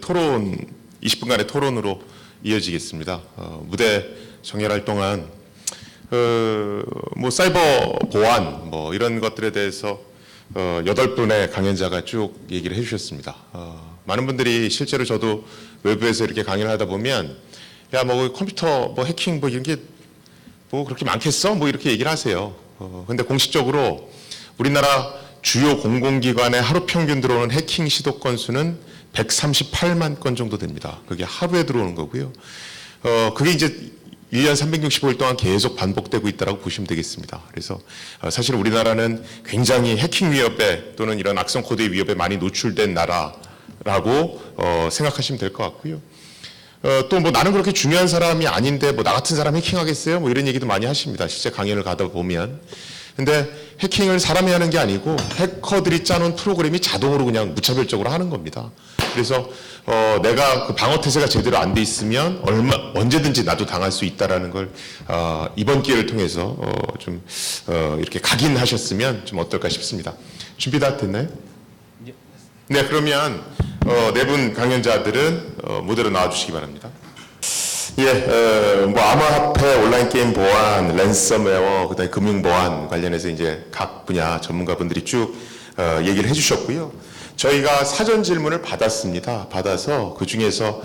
토론 20분간의 토론으로 이어지겠습니다. 무대 정렬할 동안 뭐 사이버 보안 뭐 이런 것들에 대해서 8분의 강연자가 쭉 얘기를 해주셨습니다. 많은 분들이 실제로 저도 외부에서 이렇게 강연을 하다 보면 야 뭐 컴퓨터 뭐 해킹 뭐 이런 게 뭐 그렇게 많겠어? 뭐 이렇게 얘기를 하세요. 근데 공식적으로 우리나라 주요 공공기관의 하루 평균 들어오는 해킹 시도 건수는 138만 건 정도 됩니다. 그게 하루에 들어오는 거고요. 그게 이제 1년 365일 동안 계속 반복되고 있다고 보시면 되겠습니다. 그래서 사실 우리나라는 굉장히 해킹 위협에 또는 이런 악성 코드의 위협에 많이 노출된 나라라고 생각하시면 될 것 같고요. 또 뭐 나는 그렇게 중요한 사람이 아닌데 뭐 나 같은 사람 해킹하겠어요? 뭐 이런 얘기도 많이 하십니다. 실제 강연을 가다 보면. 근데 해킹을 사람이 하는 게 아니고 해커들이 짜놓은 프로그램이 자동으로 그냥 무차별적으로 하는 겁니다. 그래서 내가 그 방어 태세가 제대로 안 돼 있으면 언제든지 나도 당할 수 있다라는 걸 이번 기회를 통해서 좀 이렇게 각인하셨으면 좀 어떨까 싶습니다. 준비 다 됐나요? 네, 그러면 네 분 강연자들은 무대로 나와주시기 바랍니다. 예, 뭐 암호화폐, 온라인 게임 보안, 랜섬웨어, 그다음에 금융 보안 관련해서 이제 각 분야 전문가분들이 쭉 얘기를 해주셨고요. 저희가 사전 질문을 받았습니다. 받아서 그 중에서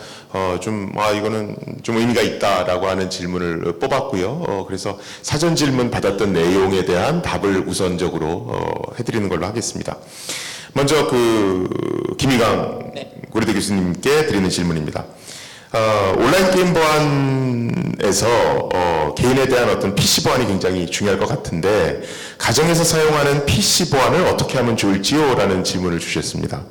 이거는 좀 의미가 있다라고 하는 질문을 뽑았고요. 그래서 사전 질문 받았던 내용에 대한 답을 우선적으로 해드리는 걸로 하겠습니다. 먼저 김희강 고려대 교수님께 드리는 질문입니다. 온라인 게임 보안에서 개인에 대한 어떤 PC 보안이 굉장히 중요할 것 같은데 가정에서 사용하는 PC 보안을 어떻게 하면 좋을지요? 라는 질문을 주셨습니다.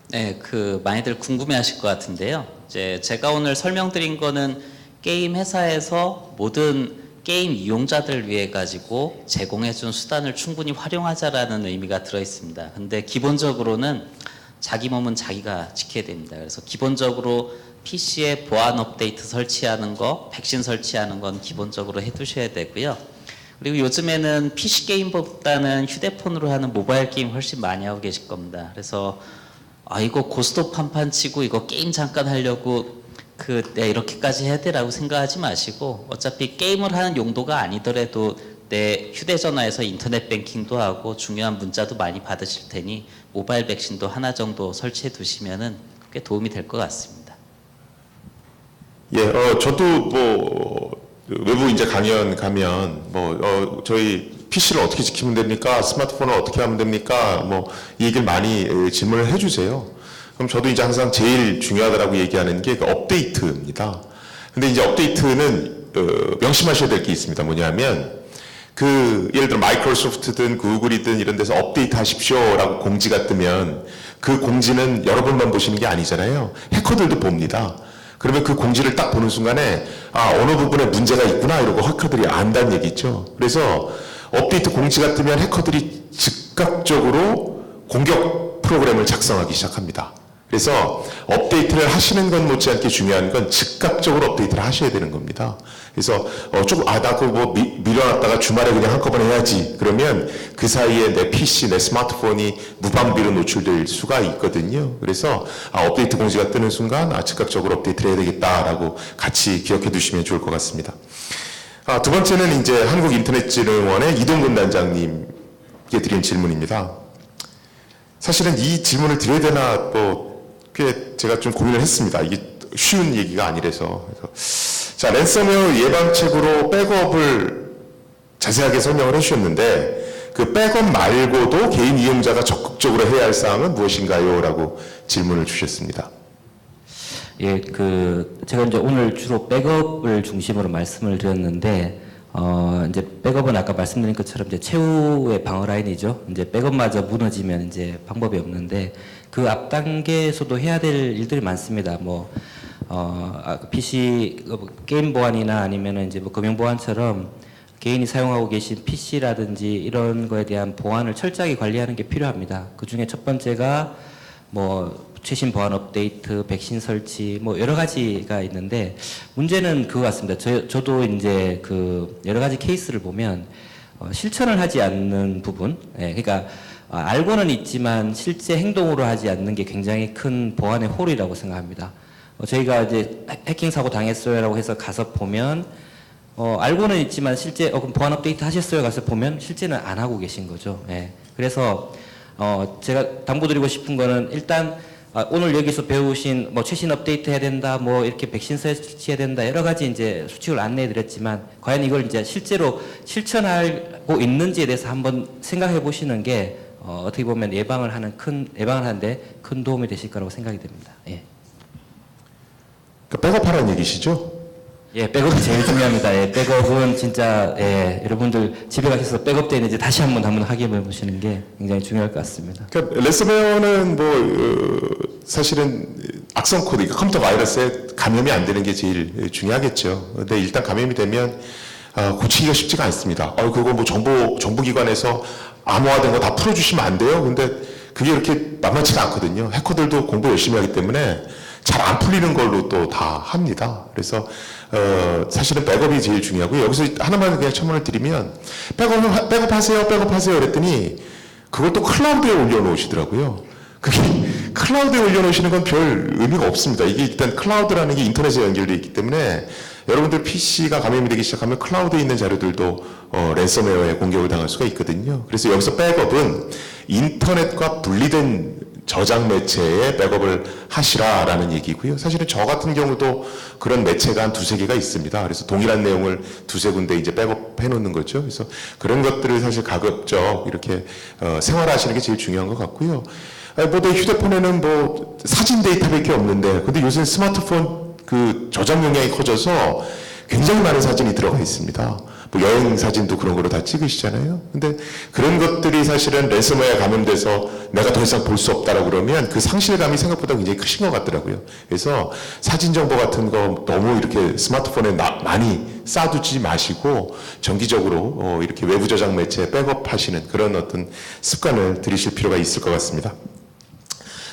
네, 많이들 궁금해하실 것 같은데요. 이제 제가 오늘 설명드린 거는 게임 회사에서 모든 게임 이용자들을 위해 가지고 제공해준 수단을 충분히 활용하자라는 의미가 들어 있습니다. 근데 기본적으로는 자기 몸은 자기가 지켜야 됩니다. 그래서 기본적으로 PC에 보안 업데이트 설치하는 거, 백신 설치하는 건 기본적으로 해두셔야 되고요. 그리고 요즘에는 PC 게임보다는 휴대폰으로 하는 모바일 게임 훨씬 많이 하고 계실 겁니다. 그래서 이거 고스톱 한판 치고 이거 게임 잠깐 하려고 내가 이렇게까지 해야 되라고 생각하지 마시고 어차피 게임을 하는 용도가 아니더라도 내 휴대전화에서 인터넷 뱅킹도 하고 중요한 문자도 많이 받으실 테니 모바일 백신도 하나 정도 설치해 두시면은 꽤 도움이 될 것 같습니다. 예, 저도 뭐 외부 이제 강연 가면 저희 PC를 어떻게 지키면 됩니까? 스마트폰을 어떻게 하면 됩니까? 뭐 이 얘기를 많이 질문을 해주세요. 그럼 저도 이제 항상 제일 중요하다라고 얘기하는 게 업데이트입니다. 근데 이제 업데이트는 명심하셔야 될 게 있습니다. 뭐냐면 예를 들어 마이크로소프트든 구글이든 이런 데서 업데이트 하십시오라고 공지가 뜨면 그 공지는 여러분만 보시는 게 아니잖아요. 해커들도 봅니다. 그러면 그 공지를 딱 보는 순간에 어느 부분에 문제가 있구나 이러고 해커들이 안다는 얘기죠. 그래서 업데이트 공지가 뜨면 해커들이 즉각적으로 공격 프로그램을 작성하기 시작합니다. 그래서 업데이트를 하시는 건 못지않게 중요한 건 즉각적으로 업데이트를 하셔야 되는 겁니다. 그래서 나 그거 뭐 밀어놨다가 주말에 그냥 한꺼번에 해야지. 그러면 그 사이에 내 PC, 내 스마트폰이 무방비로 노출될 수가 있거든요. 그래서 업데이트 공지가 뜨는 순간 즉각적으로 업데이트를 해야 되겠다라고 같이 기억해 두시면 좋을 것 같습니다. 두 번째는 이제 한국인터넷진흥원의 이동근 단장님께 드린 질문입니다. 사실은 이 질문을 드려야 되나 꽤 제가 좀 고민을 했습니다. 이게 쉬운 얘기가 아니라서. 자, 랜섬웨어 예방책으로 백업을 자세하게 설명을 해주셨는데 그 백업 말고도 개인 이용자가 적극적으로 해야 할 사항은 무엇인가요? 라고 질문을 주셨습니다. 예, 제가 이제 오늘 주로 백업을 중심으로 말씀을 드렸는데, 이제 백업은 아까 말씀드린 것처럼 이제 최후의 방어 라인이죠. 이제 백업마저 무너지면 이제 방법이 없는데, 그 앞 단계에서도 해야 될 일들이 많습니다. PC 게임 보안이나 아니면은 이제 금융 보안처럼 개인이 사용하고 계신 PC라든지 이런 거에 대한 보안을 철저하게 관리하는 게 필요합니다. 그 중에 첫 번째가 최신 보안 업데이트, 백신 설치, 여러 가지가 있는데, 문제는 그거 같습니다. 저도 이제 여러 가지 케이스를 보면, 실천을 하지 않는 부분, 그러니까, 알고는 있지만 실제 행동으로 하지 않는 게 굉장히 큰 보안의 홀이라고 생각합니다. 저희가 이제 해킹 사고 당했어요라고 해서 가서 보면 알고는 있지만 실제 그럼 보안 업데이트 하셨어요? 가서 보면 실제는 안 하고 계신 거죠. 예. 그래서 제가 당부드리고 싶은 거는 일단 오늘 여기서 배우신 뭐 최신 업데이트 해야 된다, 뭐 이렇게 백신 설치해야 된다 여러 가지 이제 수칙을 안내해드렸지만 과연 이걸 이제 실제로 실천하고 있는지에 대해서 한번 생각해 보시는 게 어떻게 보면 예방을 하는데 큰 도움이 되실 거라고 생각이 됩니다. 예. 그러니까 백업하라는 얘기시죠? 예, 백업이 제일 중요합니다. 예, 백업은 진짜 여러분들 집에 가셔서 백업 때는 이제 다시 한번 확인해 보시는 게 굉장히 중요할 것 같습니다. 그러니까 랜섬웨어는 사실은 악성 코드, 그러니까 컴퓨터 바이러스에 감염이 안 되는 게 제일 중요하겠죠. 근데 일단 감염이 되면 고치기가 쉽지가 않습니다. 그거 뭐 정부기관에서 암호화된 거 다 풀어주시면 안 돼요? 근데 그게 이렇게 만만치가 않거든요. 해커들도 공부 열심히 하기 때문에 잘 안 풀리는 걸로 또 다 합니다. 그래서 사실은 백업이 제일 중요하고요. 여기서 하나만 그냥 첨언을 드리면 백업하세요 그랬더니 그것도 클라우드에 올려놓으시더라고요. 그게 클라우드에 올려놓으시는 건 별 의미가 없습니다. 이게 일단 클라우드라는 게 인터넷에 연결되어 있기 때문에 여러분들 PC가 감염이 되기 시작하면 클라우드에 있는 자료들도 랜섬웨어에 공격을 당할 수가 있거든요. 그래서 여기서 백업은 인터넷과 분리된 저장 매체에 백업을 하시라라는 얘기고요. 사실은 저 같은 경우도 그런 매체가 한 두세 개가 있습니다. 그래서 동일한 내용을 두세 군데 이제 백업해 놓는 거죠. 그래서 그런 것들을 사실 가급적 이렇게 생활하시는 게 제일 중요한 것 같고요. 내 휴대폰에는 뭐 사진 데이터밖에 없는데, 근데 요새 스마트폰 그 저장 용량이 커져서 굉장히 많은 사진이 들어가 있습니다. 뭐 여행 사진도 그런 거로 다 찍으시잖아요. 근데 그런 것들이 사실은 랜섬웨어에 감염돼서 내가 더 이상 볼 수 없다라고 그러면 그 상실감이 생각보다 굉장히 크신 것 같더라고요. 그래서 사진 정보 같은 거 너무 이렇게 스마트폰에 많이 쌓아두지 마시고 정기적으로 이렇게 외부 저장 매체 백업하시는 그런 어떤 습관을 들이실 필요가 있을 것 같습니다.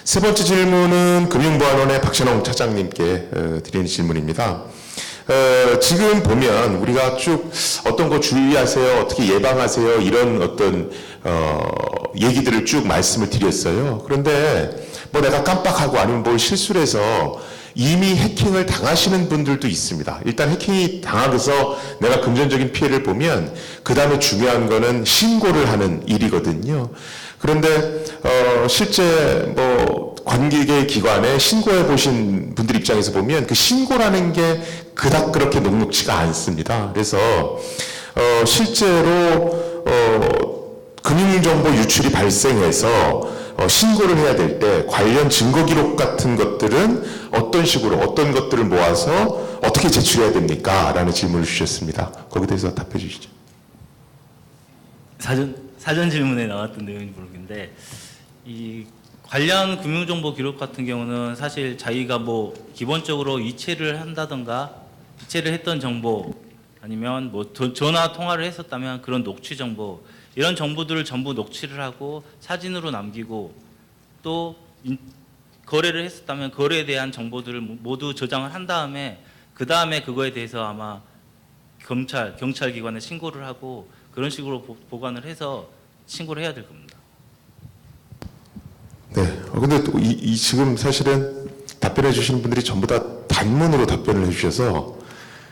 세 번째 질문은 금융보안원의 박신홍 차장님께 드리는 질문입니다. 지금 보면 우리가 쭉 어떤 거 주의하세요, 어떻게 예방하세요, 이런 어떤 얘기들을 쭉 말씀을 드렸어요. 그런데 뭐 내가 깜빡하고 아니면 뭘 실수를 해서 이미 해킹을 당하시는 분들도 있습니다. 일단 해킹이 당하고서 내가 금전적인 피해를 보면 그 다음에 중요한 거는 신고를 하는 일이거든요. 그런데 실제 뭐 관계계 기관에 신고해 보신 분들 입장에서 보면 그 신고라는 게 그닥 그렇게 녹록지가 않습니다. 그래서 실제로 금융정보 유출이 발생해서 신고를 해야 될 때 관련 증거 기록 같은 것들은 어떤 식으로 어떤 것들을 모아서 어떻게 제출해야 됩니까? 라는 질문을 주셨습니다. 거기에 대해서 답해 주시죠. 사전 질문에 나왔던 내용인지 모르겠는데 이 관련 금융정보 기록 같은 경우는 사실 자기가 뭐 기본적으로 이체를 한다던가 이체를 했던 정보 아니면 뭐 전화 통화를 했었다면 그런 녹취 정보 이런 정보들을 전부 녹취를 하고 사진으로 남기고 또 거래를 했었다면 거래에 대한 정보들을 모두 저장을 한 다음에 그 다음에 그거에 대해서 아마 경찰 기관에 신고를 하고 그런 식으로 보관을 해서 신고를 해야 될 겁니다. 네. 근데 또 지금 사실은 답변해 주시는 분들이 전부 다 단문으로 답변을 해 주셔서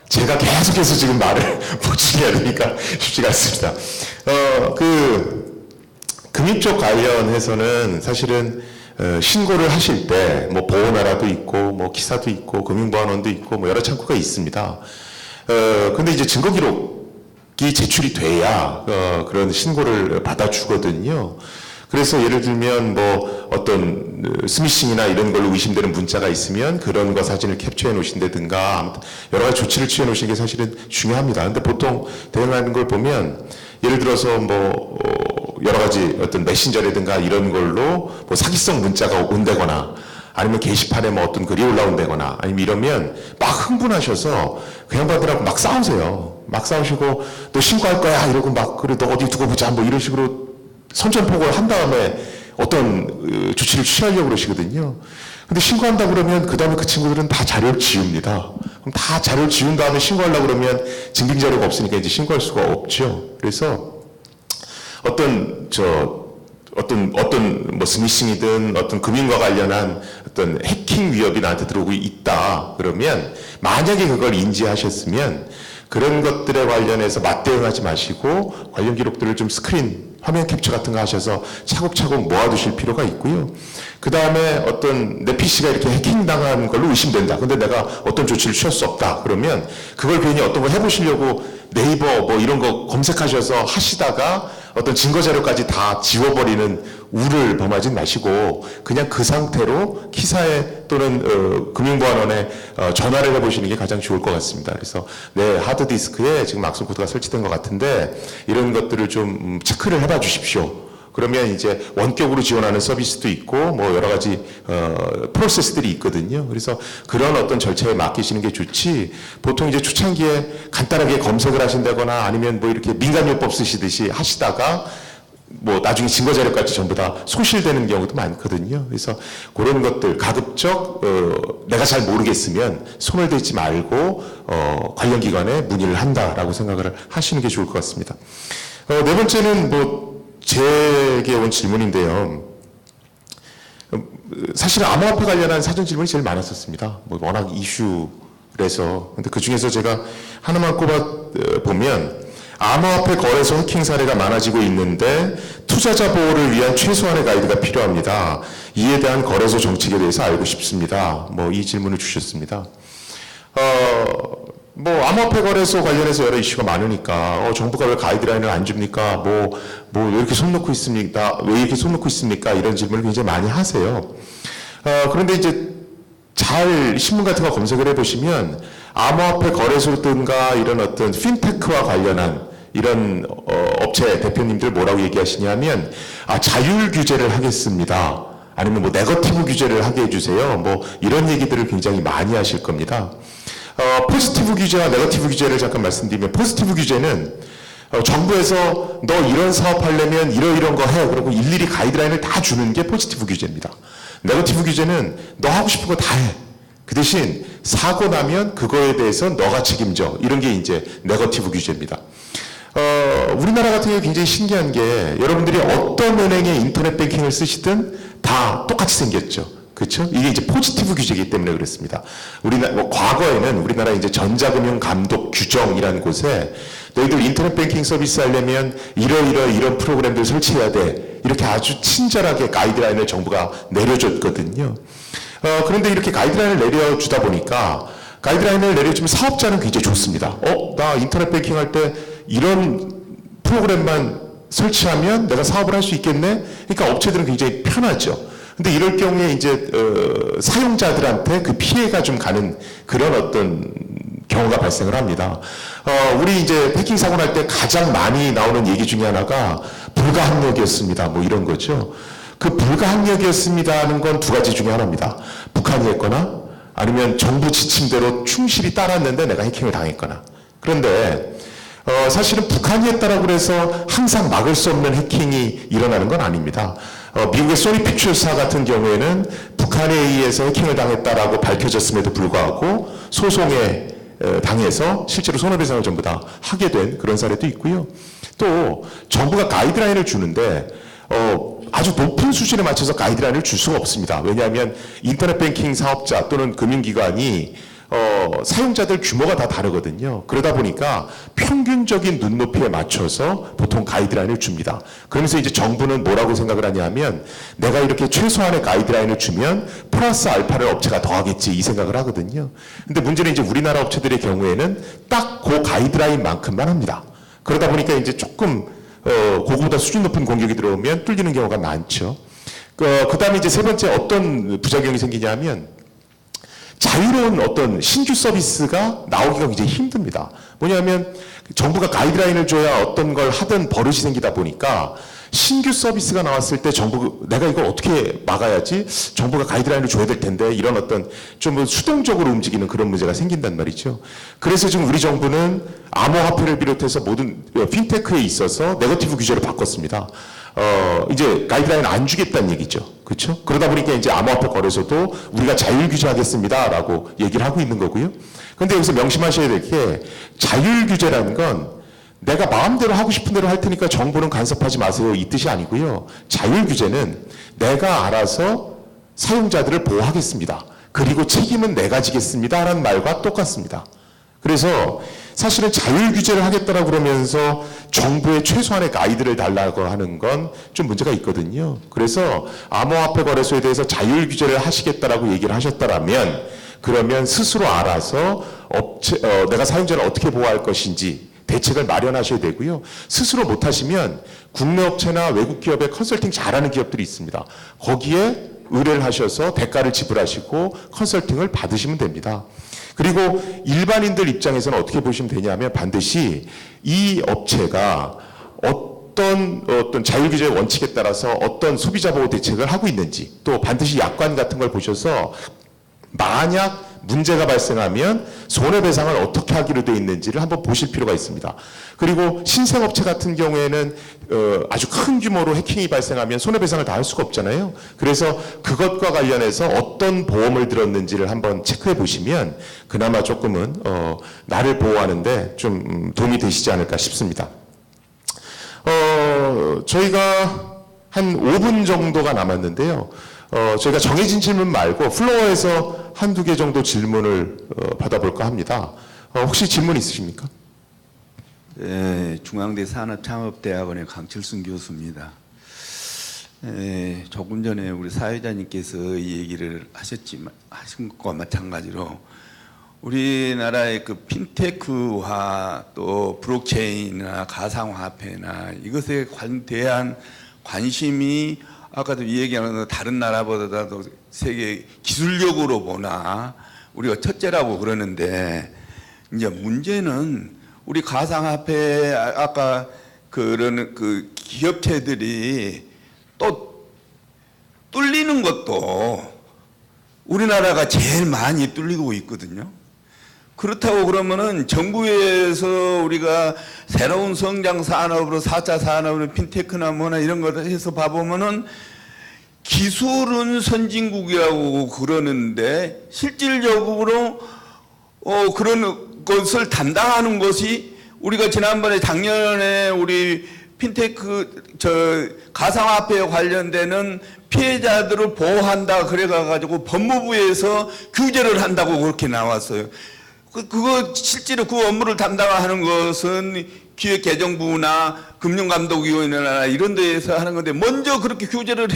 제가 계속해서 지금 말을 보충해야 되니까 쉽지가 않습니다. 금융 쪽 관련해서는 사실은 신고를 하실 때 뭐 보호나라도 있고 뭐 기사도 있고 금융보안원도 있고 뭐 여러 창구가 있습니다. 근데 이제 증거 기록이 제출이 돼야 그런 신고를 받아주거든요. 그래서 예를 들면 뭐 어떤 스미싱이나 이런 걸로 의심되는 문자가 있으면 그런 거 사진을 캡처해 놓으신다든가 아무튼 여러 가지 조치를 취해 놓으시는 게 사실은 중요합니다. 근데 보통 대응하는 걸 보면 예를 들어서 뭐 여러 가지 어떤 메신저라든가 이런 걸로 뭐 사기성 문자가 온다거나 아니면 게시판에 뭐 어떤 글이 올라온다거나 아니면 이러면 막 흥분하셔서 그 양반들하고 막 싸우세요. 막 싸우시고 너 신고할 거야 이러고 막 그래 너 어디 두고 보자 뭐 이런 식으로 선전포고를 한 다음에 어떤 조치를 취하려고 그러시거든요. 근데 신고한다 그러면 그 다음에 그 친구들은 다 자료를 지웁니다. 그럼 다 자료를 지운 다음에 신고하려고 그러면 증빙 자료가 없으니까 이제 신고할 수가 없죠. 그래서 어떤 어떤 뭐 스미싱이든 어떤 금융과 관련한 어떤 해킹 위협이 나한테 들어오고 있다. 그러면 만약에 그걸 인지하셨으면 그런 것들에 관련해서 맞대응하지 마시고 관련 기록들을 좀 스크린 화면 캡처 같은 거 하셔서 차곡차곡 모아두실 필요가 있고요. 그 다음에 어떤 내 PC가 이렇게 해킹당한 걸로 의심된다. 근데 내가 어떤 조치를 취할 수 없다. 그러면 그걸 괜히 어떤 걸 해보시려고 네이버 뭐 이런 거 검색하셔서 하시다가 어떤 증거 자료까지 다 지워버리는 우를 범하지 마시고 그냥 그 상태로 키사에 또는 금융보안원에 전화를 해보시는 게 가장 좋을 것 같습니다. 그래서 내 하드디스크에 지금 악성 코드가 설치된 것 같은데 이런 것들을 좀 체크를 해봐 주십시오. 그러면 이제 원격으로 지원하는 서비스도 있고 뭐 여러 가지 프로세스들이 있거든요. 그래서 그런 어떤 절차에 맡기시는 게 좋지. 보통 이제 초창기에 간단하게 검색을 하신다거나 아니면 뭐 이렇게 민간요법 쓰시듯이 하시다가 뭐 나중에 증거 자료까지 전부 다 소실되는 경우도 많거든요. 그래서 그런 것들 가급적 내가 잘 모르겠으면 손을 대지 말고 관련 기관에 문의를 한다라고 생각을 하시는 게 좋을 것 같습니다. 네 번째는 뭐 제게 온 질문인데요. 사실 암호화폐 관련한 사전 질문이 제일 많았었습니다. 뭐 워낙 이슈라서. 근데 그 중에서 제가 하나만 꼽아 보면 암호화폐 거래소 해킹 사례가 많아지고 있는데 투자자 보호를 위한 최소한의 가이드가 필요합니다. 이에 대한 거래소 정책에 대해서 알고 싶습니다. 뭐 이 질문을 주셨습니다. 뭐 암호화폐 거래소 관련해서 여러 이슈가 많으니까 정부가 왜 가이드라인을 안 줍니까? 뭐 왜 이렇게 손 놓고 있습니까? 왜 이렇게 손 놓고 있습니까? 이런 질문을 굉장히 많이 하세요. 그런데 이제 잘 신문 같은 거 검색을 해보시면 암호화폐 거래소든가 이런 어떤 핀테크와 관련한 이런 업체 대표님들 뭐라고 얘기하시냐면 자율 규제를 하겠습니다. 아니면 뭐 네거티브 규제를 하게 해주세요. 뭐 이런 얘기들을 굉장히 많이 하실 겁니다. 포지티브 규제와 네거티브 규제를 잠깐 말씀드리면 포지티브 규제는 정부에서 너 이런 사업하려면 이런 거 해. 그러고 일일이 가이드라인을 다 주는 게 포지티브 규제입니다. 네거티브 규제는 너 하고 싶은 거 다 해. 그 대신 사고 나면 그거에 대해서 너가 책임져. 이런 게 이제 네거티브 규제입니다. 우리나라 같은 경우에 굉장히 신기한 게 여러분들이 어떤 은행의 인터넷 뱅킹을 쓰시든 다 똑같이 생겼죠. 그렇죠? 이게 이제 포지티브 규제이기 때문에 그렇습니다. 과거에는 우리나라 이제 전자금융 감독 규정이라는 곳에 너희들 인터넷 뱅킹 서비스 하려면 이런 프로그램들 설치해야 돼. 이렇게 아주 친절하게 가이드라인을 정부가 내려줬거든요. 그런데 이렇게 가이드라인을 내려주다 보니까 가이드라인을 내려주면 사업자는 굉장히 좋습니다. 나 인터넷 뱅킹 할 때 이런 프로그램만 설치하면 내가 사업을 할 수 있겠네? 그러니까 업체들은 굉장히 편하죠. 근데 이럴 경우에 이제 사용자들한테 그 피해가 좀 가는 그런 어떤 경우가 발생을 합니다. 우리 이제 해킹 사고 날 때 가장 많이 나오는 얘기 중에 하나가 불가항력이었습니다. 뭐 이런 거죠. 그 불가항력이었습니다 하는 건 두 가지 중에 하나입니다. 북한이 했거나 아니면 정부 지침대로 충실히 따랐는데 내가 해킹을 당했거나. 그런데 사실은 북한이 했다라고 해서 항상 막을 수 없는 해킹이 일어나는 건 아닙니다. 미국의 소니 픽처사 같은 경우에는 북한에 의해서 해킹을 당했다라고 밝혀졌음에도 불구하고 소송에 당해서 실제로 손해배상을 전부 다 하게 된 그런 사례도 있고요. 또 정부가 가이드라인을 주는데 아주 높은 수준에 맞춰서 가이드라인을 줄 수가 없습니다. 왜냐하면 인터넷 뱅킹 사업자 또는 금융기관이 사용자들 규모가 다 다르거든요. 그러다 보니까 평균적인 눈높이에 맞춰서 보통 가이드라인을 줍니다. 그러면서 이제 정부는 뭐라고 생각을 하냐면 내가 이렇게 최소한의 가이드라인을 주면 플러스 알파를 업체가 더하겠지 이 생각을 하거든요. 근데 문제는 이제 우리나라 업체들의 경우에는 딱 그 가이드라인만큼만 합니다. 그러다 보니까 이제 조금 그거보다 수준 높은 공격이 들어오면 뚫리는 경우가 많죠. 그 다음에 이제 세 번째 어떤 부작용이 생기냐면 자유로운 어떤 신규 서비스가 나오기가 굉장히 힘듭니다. 뭐냐면 정부가 가이드라인을 줘야 어떤 걸 하든 버릇이 생기다 보니까 신규 서비스가 나왔을 때 내가 이걸 어떻게 막아야지 정부가 가이드라인을 줘야 될 텐데 이런 어떤 좀 수동적으로 움직이는 그런 문제가 생긴단 말이죠. 그래서 지금 우리 정부는 암호화폐를 비롯해서 모든 핀테크에 있어서 네거티브 규제를 바꿨습니다. 이제 가이드라인 안 주겠다는 얘기죠. 그렇죠? 그러다 보니까 이제 암호화폐 거래소도 우리가 자율 규제하겠습니다라고 얘기를 하고 있는 거고요. 그런데 여기서 명심하셔야 될 게 자율 규제라는 건 내가 마음대로 하고 싶은 대로 할 테니까 정부는 간섭하지 마세요. 이 뜻이 아니고요. 자율 규제는 내가 알아서 사용자들을 보호하겠습니다. 그리고 책임은 내가 지겠습니다. 라는 말과 똑같습니다. 그래서 사실은 자율 규제를 하겠다라고 그러면서 정부의 최소한의 가이드를 달라고 하는 건 좀 문제가 있거든요. 그래서 암호화폐 거래소에 대해서 자율 규제를 하시겠다라고 얘기를 하셨다라면 그러면 스스로 알아서 내가 사용자를 어떻게 보호할 것인지 대책을 마련하셔야 되고요. 스스로 못하시면 국내 업체나 외국 기업의 컨설팅 잘하는 기업들이 있습니다. 거기에 의뢰를 하셔서 대가를 지불하시고 컨설팅을 받으시면 됩니다. 그리고 일반인들 입장에서는 어떻게 보시면 되냐면 반드시 이 업체가 어떤 자율규제의 원칙에 따라서 어떤 소비자 보호 대책을 하고 있는지 또 반드시 약관 같은 걸 보셔서 만약 문제가 발생하면 손해배상을 어떻게 하기로 되어 있는지를 한번 보실 필요가 있습니다. 그리고 신생업체 같은 경우에는 아주 큰 규모로 해킹이 발생하면 손해배상을 다 할 수가 없잖아요. 그래서 그것과 관련해서 어떤 보험을 들었는지를 한번 체크해 보시면 그나마 조금은 나를 보호하는데 좀 도움이 되시지 않을까 싶습니다. 저희가 한 5분 정도가 남았는데요. 저희가 정해진 질문 말고 플로어에서 한두 개 정도 질문을 받아볼까 합니다. 혹시 질문 있으십니까? 네, 중앙대 산업창업대학원의 강철순 교수입니다. 조금 전에 우리 사회자님께서 이 얘기를 하신 것과 마찬가지로 우리나라의 그 핀테크화 또 블록체인이나 가상화폐나 이것에 대한 관심이 아까도 이 얘기하는 다른 나라보다도 세계 기술력으로 보나 우리가 첫째라고 그러는데 이제 문제는 우리 가상화폐 아까 그런 그 기업체들이 또 뚫리는 것도 우리나라가 제일 많이 뚫리고 있거든요. 그렇다고 그러면은 정부에서 우리가 새로운 성장 산업으로 4차 산업으로 핀테크나 뭐나 이런 걸 해서 봐보면은 기술은 선진국이라고 그러는데 실질적으로 그런 것을 담당하는 것이 우리가 지난번에 작년에 우리 핀테크 가상화폐에 관련되는 피해자들을 보호한다 그래가지고 법무부에서 규제를 한다고 그렇게 나왔어요. 그거 실제로 그 업무를 담당하는 것은 기획개정부나 금융감독위원회나 이런 데에서 하는 건데 먼저 그렇게 규제를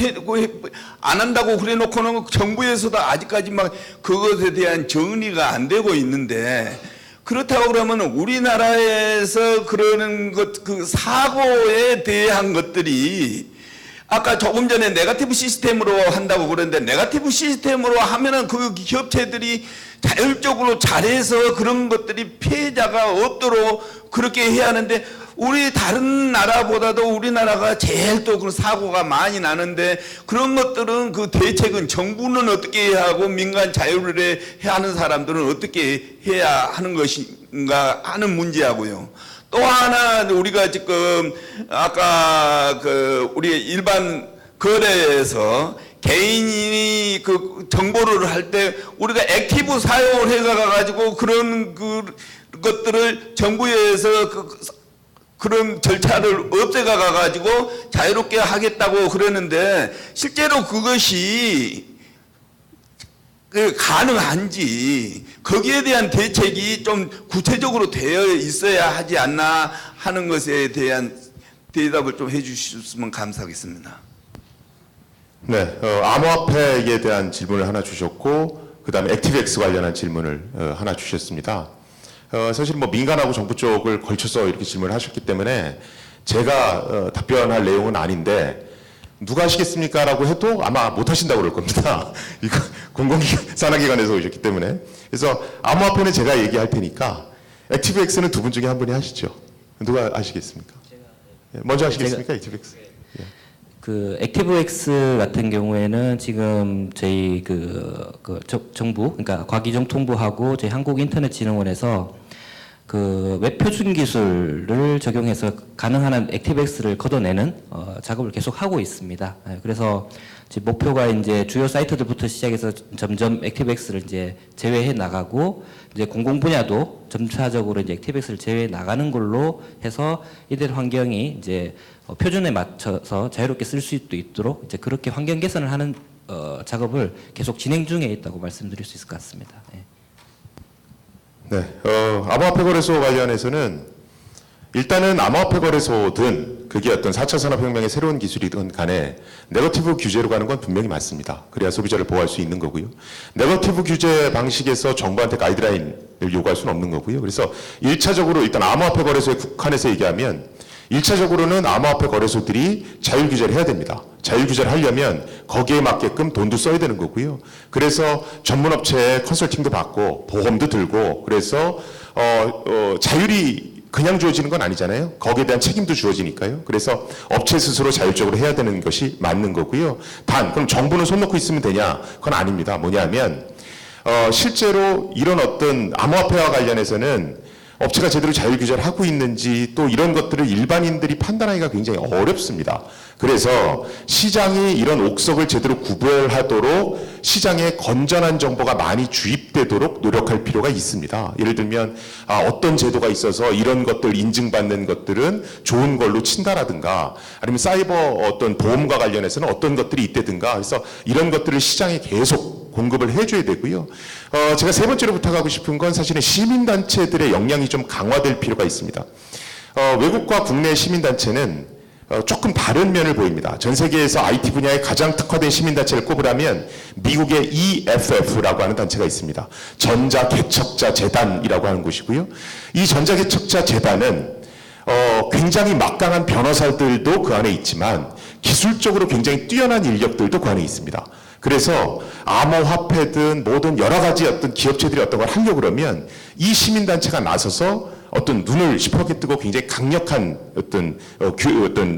안 한다고 그래 놓고는 정부에서도 아직까지 막 그것에 대한 정리가 안 되고 있는데 그렇다고 그러면 우리나라에서 그러는 것, 그 사고에 대한 것들이 아까 조금 전에 네거티브 시스템으로 한다고 그랬는데 네거티브 시스템으로 하면은 그 기업체들이 자율적으로 잘해서 그런 것들이 피해자가 없도록 그렇게 해야 하는데 우리 다른 나라보다도 우리나라가 제일 또 그런 사고가 많이 나는데 그런 것들은 그 대책은 정부는 어떻게 해야 하고 민간 자율에 하는 사람들은 어떻게 해야 하는 것인가 하는 문제하고요. 또 하나 우리가 지금 아까 그 우리 일반 거래에서 개인이 그 정보를 할 때 우리가 액티브 사용을 해가지고 그런 그 것들을 정부에서 그런 절차를 없애가 가지고 자유롭게 하겠다고 그러는데 실제로 그것이 가능한지 거기에 대한 대책이 좀 구체적으로 되어 있어야 하지 않나 하는 것에 대한 대답을 좀 해주셨으면 감사하겠습니다. 네, 암호화폐에 대한 질문을 하나 주셨고 그 다음에 액티브엑스 관련한 질문을 하나 주셨습니다. 사실 뭐 민간하고 정부 쪽을 걸쳐서 이렇게 질문을 하셨기 때문에 제가 답변할 내용은 아닌데 누가 하시겠습니까? 라고 해도 아마 못 하신다고 그럴 겁니다. 이거 산하기관에서 오셨기 때문에. 그래서 암호화폐는 제가 얘기할 테니까 액티브엑스는 두 분 중에 한 분이 하시죠. 누가 하시겠습니까? 먼저 하시겠습니까? 액티브엑스. 그 액티브엑스 같은 경우에는 지금 저희 정부, 그러니까 과기정통부하고 저희 한국인터넷진흥원에서 그 웹표준 기술을 적용해서 가능한 액티브엑스를 걷어내는 작업을 계속 하고 있습니다. 그래서 이제 목표가 이제 주요 사이트들부터 시작해서 점점 액티브엑스를 이제 제외해 나가고 이제 공공 분야도 점차적으로 이제 액티브엑스를 제외해 나가는 걸로 해서 이들 환경이 이제 표준에 맞춰서 자유롭게 쓸 수 있도록 이제 그렇게 환경 개선을 하는 작업을 계속 진행 중에 있다고 말씀드릴 수 있을 것 같습니다. 예. 네, 암호화폐 거래소 관련해서는 일단은 암호화폐 거래소든 그게 어떤 4차 산업혁명의 새로운 기술이든 간에 네거티브 규제로 가는 건 분명히 맞습니다. 그래야 소비자를 보호할 수 있는 거고요. 네거티브 규제 방식에서 정부한테 가이드라인을 요구할 수는 없는 거고요. 그래서 1차적으로 일단 암호화폐 거래소에 국한해서 얘기하면 1차적으로는 암호화폐 거래소들이 자율규제를 해야 됩니다. 자율규제를 하려면 거기에 맞게끔 돈도 써야 되는 거고요. 그래서 전문업체에 컨설팅도 받고 보험도 들고 그래서 자율이 그냥 주어지는 건 아니잖아요. 거기에 대한 책임도 주어지니까요. 그래서 업체 스스로 자율적으로 해야 되는 것이 맞는 거고요. 그럼 정부는 손 놓고 있으면 되냐? 그건 아닙니다. 뭐냐면 실제로 이런 어떤 암호화폐와 관련해서는 업체가 제대로 자율규제를 하고 있는지 또 이런 것들을 일반인들이 판단하기가 굉장히 어렵습니다. 그래서 시장이 이런 옥석을 제대로 구별하도록 시장에 건전한 정보가 많이 주입되도록 노력할 필요가 있습니다. 예를 들면 어떤 제도가 있어서 이런 것들 인증받는 것들은 좋은 걸로 친다라든가 아니면 사이버 어떤 보험과 관련해서는 어떤 것들이 있다든가 그래서 이런 것들을 시장에 계속 공급을 해줘야 되고요. 제가 세 번째로 부탁하고 싶은 건 사실은 시민단체들의 역량이 좀 강화될 필요가 있습니다. 외국과 국내 시민단체는 조금 다른 면을 보입니다. 전 세계에서 IT 분야에 가장 특화된 시민단체를 꼽으라면 미국의 EFF라고 하는 단체가 있습니다. 전자개척자 재단이라고 하는 곳이고요. 이 전자개척자 재단은 굉장히 막강한 변호사들도 그 안에 있지만 기술적으로 굉장히 뛰어난 인력들도 그 안에 있습니다. 그래서 암호화폐든 뭐든 여러 가지 어떤 기업체들이 어떤 걸 하려고 그러면 이 시민단체가 나서서 어떤 눈을 시퍼렇게 뜨고 굉장히 강력한 어떤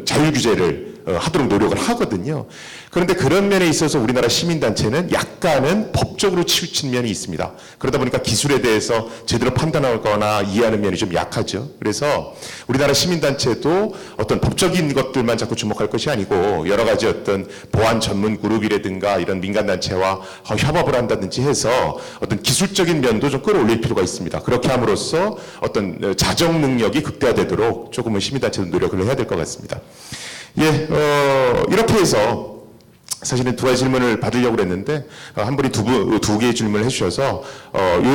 자율규제를 하도록 노력을 하거든요. 그런데 그런 면에 있어서 우리나라 시민단체는 약간은 법적으로 치우친 면이 있습니다. 그러다 보니까 기술에 대해서 제대로 판단하거나 이해하는 면이 좀 약하죠. 그래서 우리나라 시민단체도 어떤 법적인 것들만 자꾸 주목할 것이 아니고 여러 가지 어떤 보안 전문 그룹이라든가 이런 민간단체와 협업을 한다든지 해서 어떤 기술적인 면도 좀 끌어올릴 필요가 있습니다. 그렇게 함으로써 어떤 자정 능력이 극대화되도록 조금은 시민단체도 노력을 해야 될 것 같습니다. 예, 이렇게 해서 사실은 두 가지 질문을 받으려고 그랬는데 한 분이 두 개의 질문을 해주셔서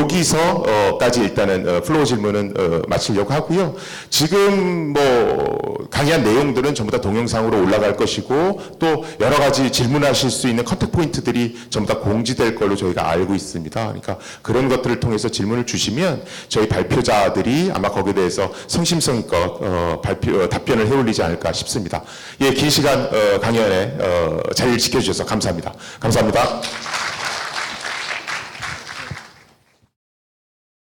여기서까지 일단은 플로어 질문은 마치려고 하고요. 지금 뭐 강의한 내용들은 전부 다 동영상으로 올라갈 것이고 또 여러 가지 질문하실 수 있는 컨택 포인트들이 전부 다 공지될 걸로 저희가 알고 있습니다. 그러니까 그런 것들을 통해서 질문을 주시면 저희 발표자들이 아마 거기에 대해서 성심성의껏 답변을 해올리지 않을까 싶습니다. 예, 긴 시간 강연에 자리를 지켜주셔서 감사합니다. 감사합니다.